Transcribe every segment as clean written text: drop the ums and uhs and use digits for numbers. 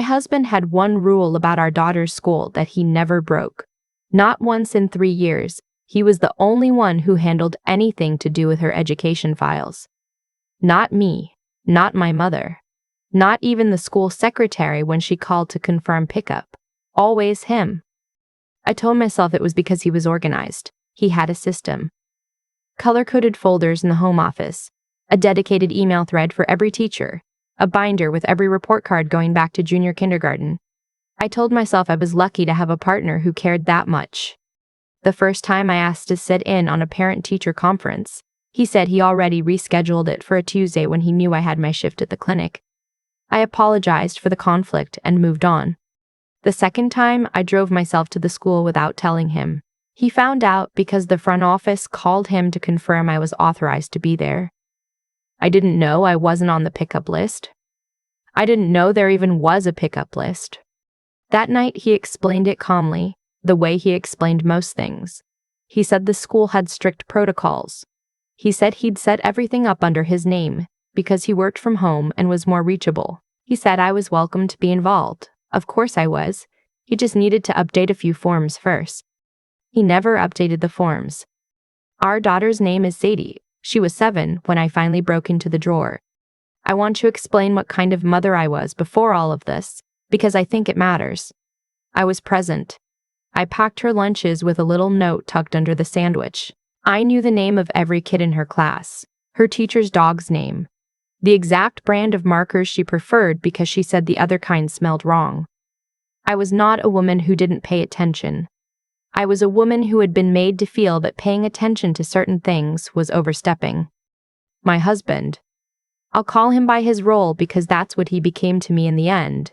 My husband had one rule about our daughter's school that he never broke. Not once in 3 years, he was the only one who handled anything to do with her education files. Not me, not my mother, not even the school secretary when she called to confirm pickup. Always him. I told myself it was because he was organized. He had a system. Color-coded folders in the home office, a dedicated email thread for every teacher, a binder with every report card going back to junior kindergarten. I told myself I was lucky to have a partner who cared that much. The first time I asked to sit in on a parent-teacher conference, he said he already rescheduled it for a Tuesday when he knew I had my shift at the clinic. I apologized for the conflict and moved on. The second time, I drove myself to the school without telling him. He found out because the front office called him to confirm I was authorized to be there. I didn't know I wasn't on the pickup list. I didn't know there even was a pickup list. That night, he explained it calmly, the way he explained most things. He said the school had strict protocols. He said he'd set everything up under his name because he worked from home and was more reachable. He said I was welcome to be involved. Of course I was. He just needed to update a few forms first. He never updated the forms. Our daughter's name is Sadie. She was 7 when I finally broke into the drawer. I want to explain what kind of mother I was before all of this, because I think it matters. I was present. I packed her lunches with a little note tucked under the sandwich. I knew the name of every kid in her class, her teacher's dog's name, the exact brand of markers she preferred because she said the other kind smelled wrong. I was not a woman who didn't pay attention. I was a woman who had been made to feel that paying attention to certain things was overstepping. My husband. I'll call him by his role because that's what he became to me in the end.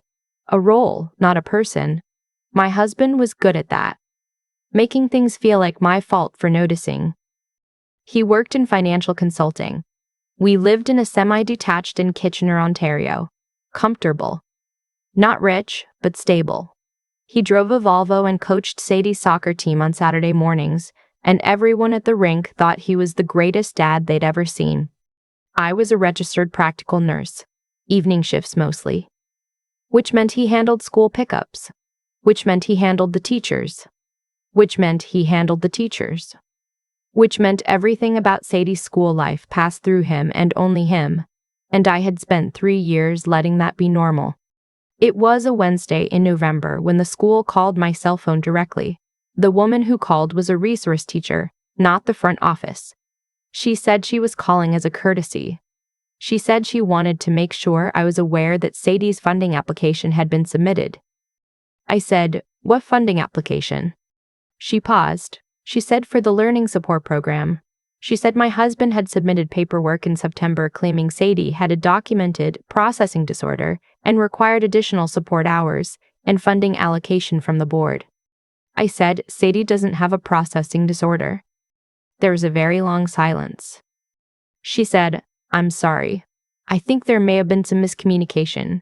A role, not a person. My husband was good at that. Making things feel like my fault for noticing. He worked in financial consulting. We lived in a semi-detached in Kitchener, Ontario. Comfortable. Not rich, but stable. He drove a Volvo and coached Sadie's soccer team on Saturday mornings, and everyone at the rink thought he was the greatest dad they'd ever seen. I was a registered practical nurse, evening shifts mostly, which meant he handled school pickups, which meant he handled the teachers, which meant he handled the teachers, which meant everything about Sadie's school life passed through him and only him, and I had spent 3 years letting that be normal. It was a Wednesday in November when the school called my cell phone directly. The woman who called was a resource teacher, not the front office. She said she was calling as a courtesy. She said she wanted to make sure I was aware that Sadie's funding application had been submitted. I said, "What funding application?" She paused. She said for the learning support program. She said my husband had submitted paperwork in September claiming Sadie had a documented processing disorder and required additional support hours and funding allocation from the board. I said, "Sadie doesn't have a processing disorder." There was a very long silence. She said, "I'm sorry. I think there may have been some miscommunication."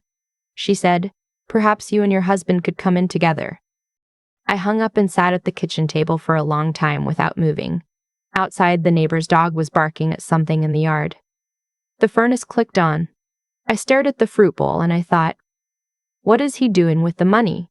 She said, "Perhaps you and your husband could come in together." I hung up and sat at the kitchen table for a long time without moving. Outside, the neighbor's dog was barking at something in the yard. The furnace clicked on. I stared at the fruit bowl and I thought, what is he doing with the money?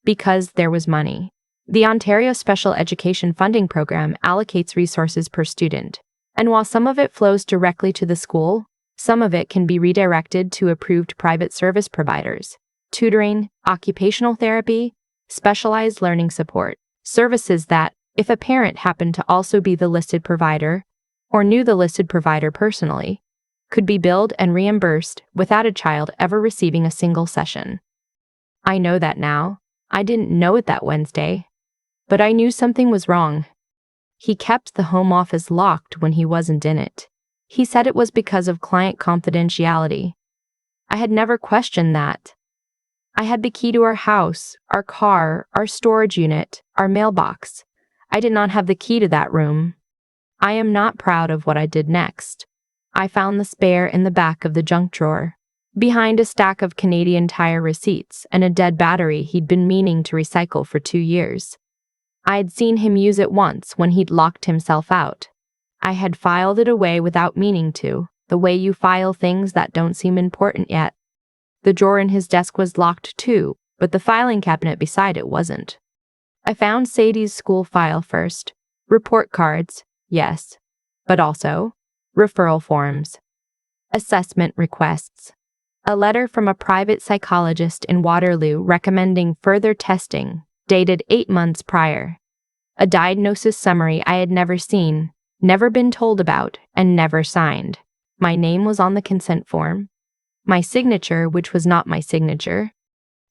Because there was money. The Ontario Special Education Funding Program allocates resources per student, and while some of it flows directly to the school, some of it can be redirected to approved private service providers, tutoring, occupational therapy, specialized learning support, services that, if a parent happened to also be the listed provider, or knew the listed provider personally, could be billed and reimbursed without a child ever receiving a single session. I know that now. I didn't know it that Wednesday. But I knew something was wrong. He kept the home office locked when he wasn't in it. He said it was because of client confidentiality. I had never questioned that. I had the key to our house, our car, our storage unit, our mailbox. I did not have the key to that room. I am not proud of what I did next. I found the spare in the back of the junk drawer, behind a stack of Canadian Tire receipts and a dead battery he'd been meaning to recycle for 2 years. I had seen him use it once when he'd locked himself out. I had filed it away without meaning to, the way you file things that don't seem important yet. The drawer in his desk was locked too, but the filing cabinet beside it wasn't. I found Sadie's school file first. Report cards, yes, but also referral forms, assessment requests, a letter from a private psychologist in Waterloo recommending further testing, dated 8 months prior, a diagnosis summary I had never seen, never been told about, and never signed. My name was on the consent form. My signature, which was not my signature.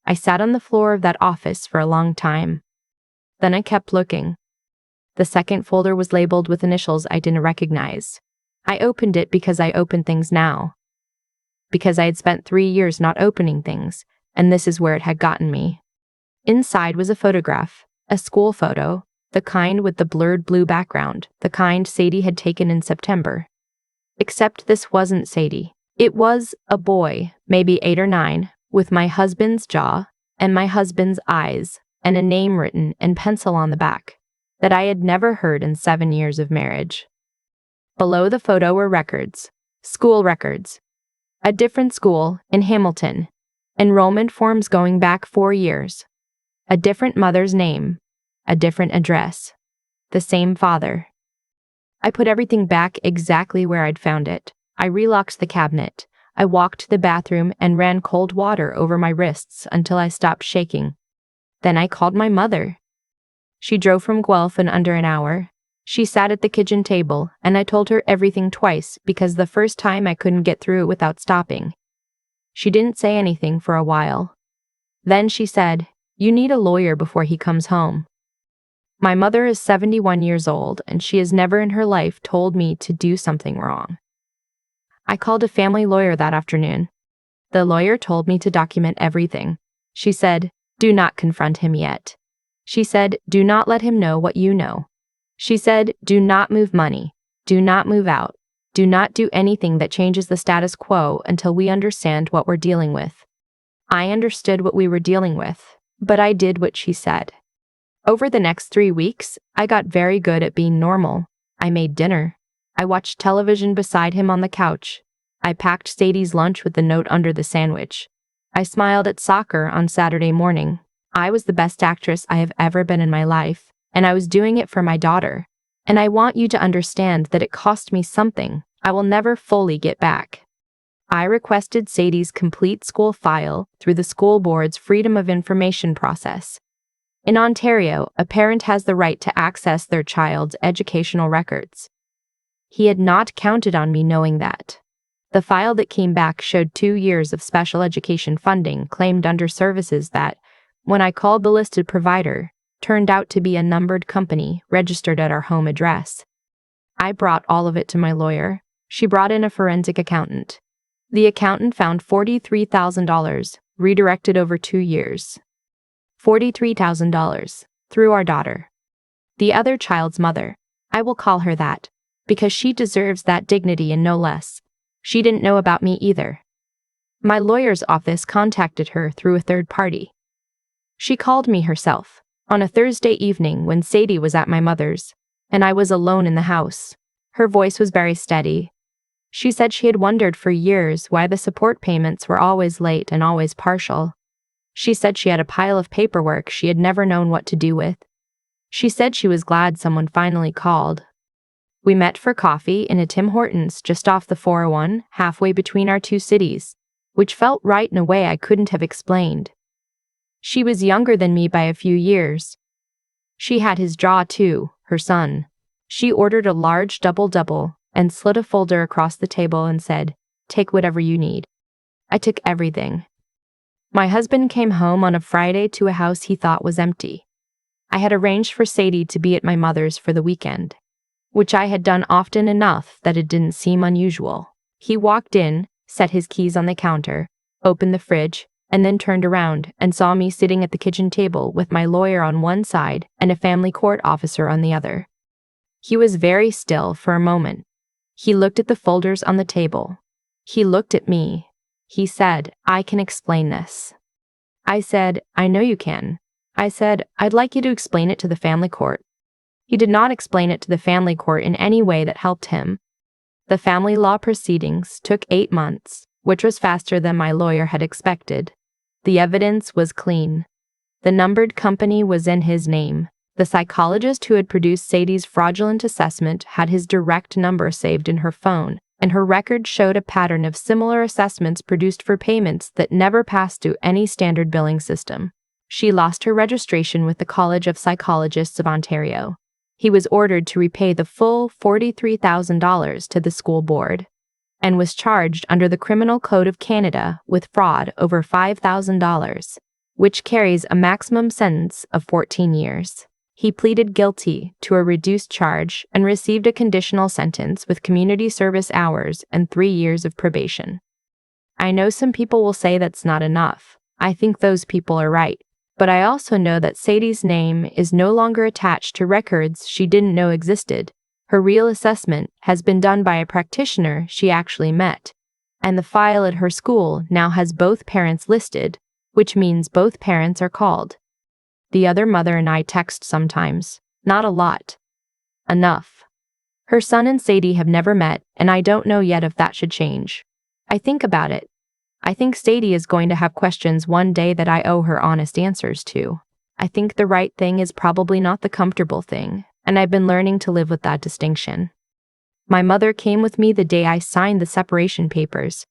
I sat on the floor of that office for a long time. Then I kept looking. The second folder was labeled with initials I didn't recognize. I opened it because I open things now. Because I had spent 3 years not opening things, and this is where it had gotten me. Inside was a photograph, a school photo, the kind with the blurred blue background, the kind Sadie had taken in September. Except this wasn't Sadie. It was a boy, maybe 8 or 9, with my husband's jaw and my husband's eyes, and a name written in pencil on the back that I had never heard in 7 years of marriage. Below the photo were records, school records. A different school in Hamilton, enrollment forms going back 4 years. A different mother's name, a different address, the same father. I put everything back exactly where I'd found it. I relocked the cabinet. I walked to the bathroom and ran cold water over my wrists until I stopped shaking. Then I called my mother. She drove from Guelph in under an hour. She sat at the kitchen table, and I told her everything twice because the first time I couldn't get through it without stopping. She didn't say anything for a while. Then she said, "You need a lawyer before he comes home." My mother is 71 years old, and she has never in her life told me to do something wrong. I called a family lawyer that afternoon. The lawyer told me to document everything. She said, "Do not confront him yet." She said, "Do not let him know what you know." She said, "Do not move money. Do not move out. Do not do anything that changes the status quo until we understand what we're dealing with." I understood what we were dealing with, but I did what she said. Over the next 3 weeks, I got very good at being normal. I made dinner. I watched television beside him on the couch. I packed Sadie's lunch with the note under the sandwich. I smiled at soccer on Saturday morning. I was the best actress I have ever been in my life, and I was doing it for my daughter. And I want you to understand that it cost me something I will never fully get back. I requested Sadie's complete school file through the school board's Freedom of Information process. In Ontario, a parent has the right to access their child's educational records. He had not counted on me knowing that. The file that came back showed 2 years of special education funding claimed under services that, when I called the listed provider, turned out to be a numbered company registered at our home address. I brought all of it to my lawyer. She brought in a forensic accountant. The accountant found $43,000, redirected over 2 years. $43,000, through our daughter. The other child's mother. I will call her that, because she deserves that dignity and no less. She didn't know about me either. My lawyer's office contacted her through a third party. She called me herself, on a Thursday evening when Sadie was at my mother's, and I was alone in the house. Her voice was very steady. She said she had wondered for years why the support payments were always late and always partial. She said she had a pile of paperwork she had never known what to do with. She said she was glad someone finally called. We met for coffee in a Tim Hortons just off the 401, halfway between our 2 cities, which felt right in a way I couldn't have explained. She was younger than me by a few years. She had his jaw too, her son. She ordered a large double-double and slid a folder across the table and said, "Take whatever you need." I took everything. My husband came home on a Friday to a house he thought was empty. I had arranged for Sadie to be at my mother's for the weekend, which I had done often enough that it didn't seem unusual. He walked in, set his keys on the counter, opened the fridge, and then turned around and saw me sitting at the kitchen table with my lawyer on one side and a family court officer on the other. He was very still for a moment. He looked at the folders on the table. He looked at me. He said, "I can explain this." I said, "I know you can." I said, "I'd like you to explain it to the family court." He did not explain it to the family court in any way that helped him. The family law proceedings took 8 months. which was faster than my lawyer had expected. The evidence was clean. The numbered company was in his name. The psychologist who had produced Sadie's fraudulent assessment had his direct number saved in her phone, and her record showed a pattern of similar assessments produced for payments that never passed through any standard billing system. She lost her registration with the College of Psychologists of Ontario. He was ordered to repay the full $43,000 to the school board, and was charged under the Criminal Code of Canada with fraud over $5,000, which carries a maximum sentence of 14 years. He pleaded guilty to a reduced charge and received a conditional sentence with community service hours and 3 years of probation. I know some people will say that's not enough. I think those people are right. But I also know that Sadie's name is no longer attached to records she didn't know existed. Her real assessment has been done by a practitioner she actually met, and the file at her school now has both parents listed, which means both parents are called. The other mother and I text sometimes. Not a lot. Enough. Her son and Sadie have never met, and I don't know yet if that should change. I think about it. I think Sadie is going to have questions one day that I owe her honest answers to. I think the right thing is probably not the comfortable thing, and I've been learning to live with that distinction. My mother came with me the day I signed the separation papers.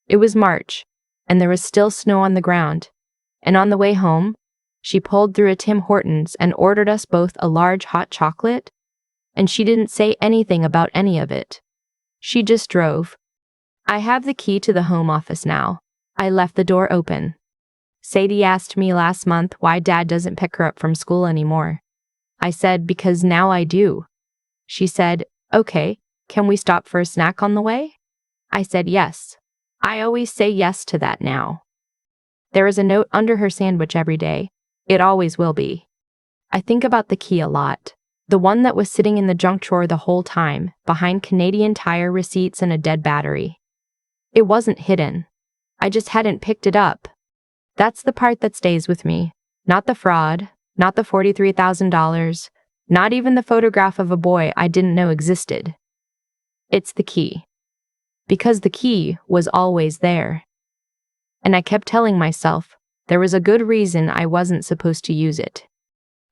It was March, and there was still snow on the ground, and on the way home, she pulled through a Tim Hortons and ordered us both a large hot chocolate, and she didn't say anything about any of it. She just drove. I have the key to the home office now. I left the door open. Sadie asked me last month why Dad doesn't pick her up from school anymore. I said, because now I do. She said, okay, can we stop for a snack on the way? I said yes. I always say yes to that now. There is a note under her sandwich every day. It always will be. I think about the key a lot. The one that was sitting in the junk drawer the whole time, behind Canadian Tire receipts and a dead battery. It wasn't hidden. I just hadn't picked it up. That's the part that stays with me. Not the fraud, not the $43,000, not even the photograph of a boy I didn't know existed. It's the key. Because the key was always there. And I kept telling myself there was a good reason I wasn't supposed to use it.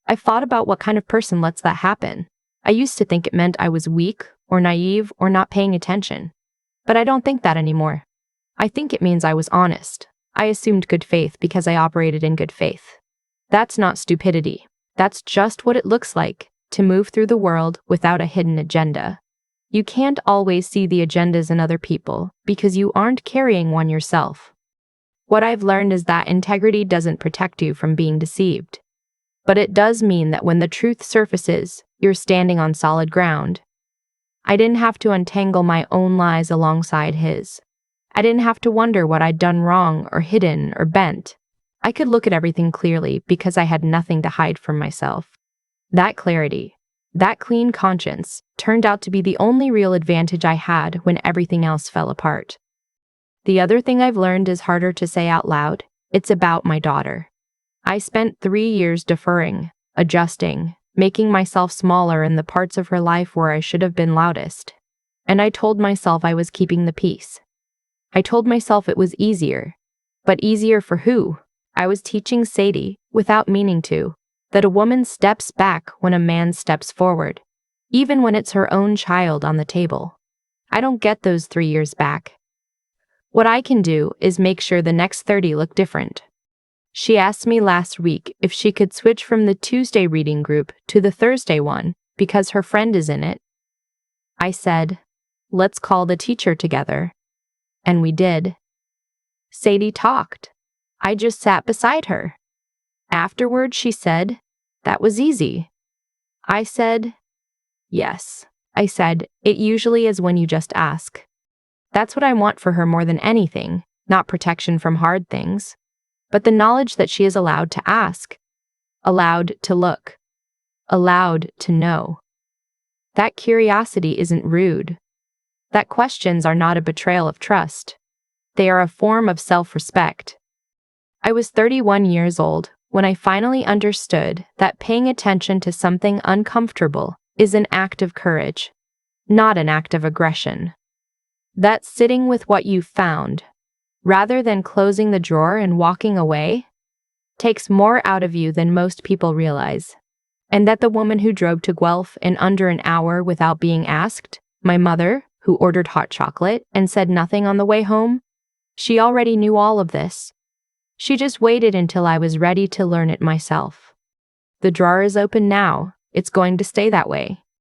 I thought about what kind of person lets that happen. I used to think it meant I was weak or naive or not paying attention. But I don't think that anymore. I think it means I was honest. I assumed good faith because I operated in good faith. That's not stupidity. That's just what it looks like to move through the world without a hidden agenda. You can't always see the agendas in other people because you aren't carrying one yourself. What I've learned is that integrity doesn't protect you from being deceived. But it does mean that when the truth surfaces, you're standing on solid ground. I didn't have to untangle my own lies alongside his. I didn't have to wonder what I'd done wrong or hidden or bent. I could look at everything clearly because I had nothing to hide from myself. That clarity, that clean conscience, turned out to be the only real advantage I had when everything else fell apart. The other thing I've learned is harder to say out loud. It's about my daughter. I spent 3 years deferring, adjusting, making myself smaller in the parts of her life where I should have been loudest. And I told myself I was keeping the peace. I told myself it was easier. But easier for who? I was teaching Sadie, without meaning to, that a woman steps back when a man steps forward, even when it's her own child on the table. I don't get those 3 years back. What I can do is make sure the next 30 look different. She asked me last week if she could switch from the Tuesday reading group to the Thursday one because her friend is in it. I said, let's call the teacher together. And we did. Sadie talked. I just sat beside her. Afterward, she said, that was easy. I said, yes. I said, it usually is when you just ask. That's what I want for her more than anything, not protection from hard things, but the knowledge that she is allowed to ask, allowed to look, allowed to know. That curiosity isn't rude. That questions are not a betrayal of trust. They are a form of self-respect. I was 31 years old when I finally understood that paying attention to something uncomfortable is an act of courage, not an act of aggression. That sitting with what you found, rather than closing the drawer and walking away, takes more out of you than most people realize. And that the woman who drove to Guelph in under an hour without being asked, my mother, who ordered hot chocolate and said nothing on the way home, she already knew all of this. She just waited until I was ready to learn it myself. The drawer is open now. It's going to stay that way.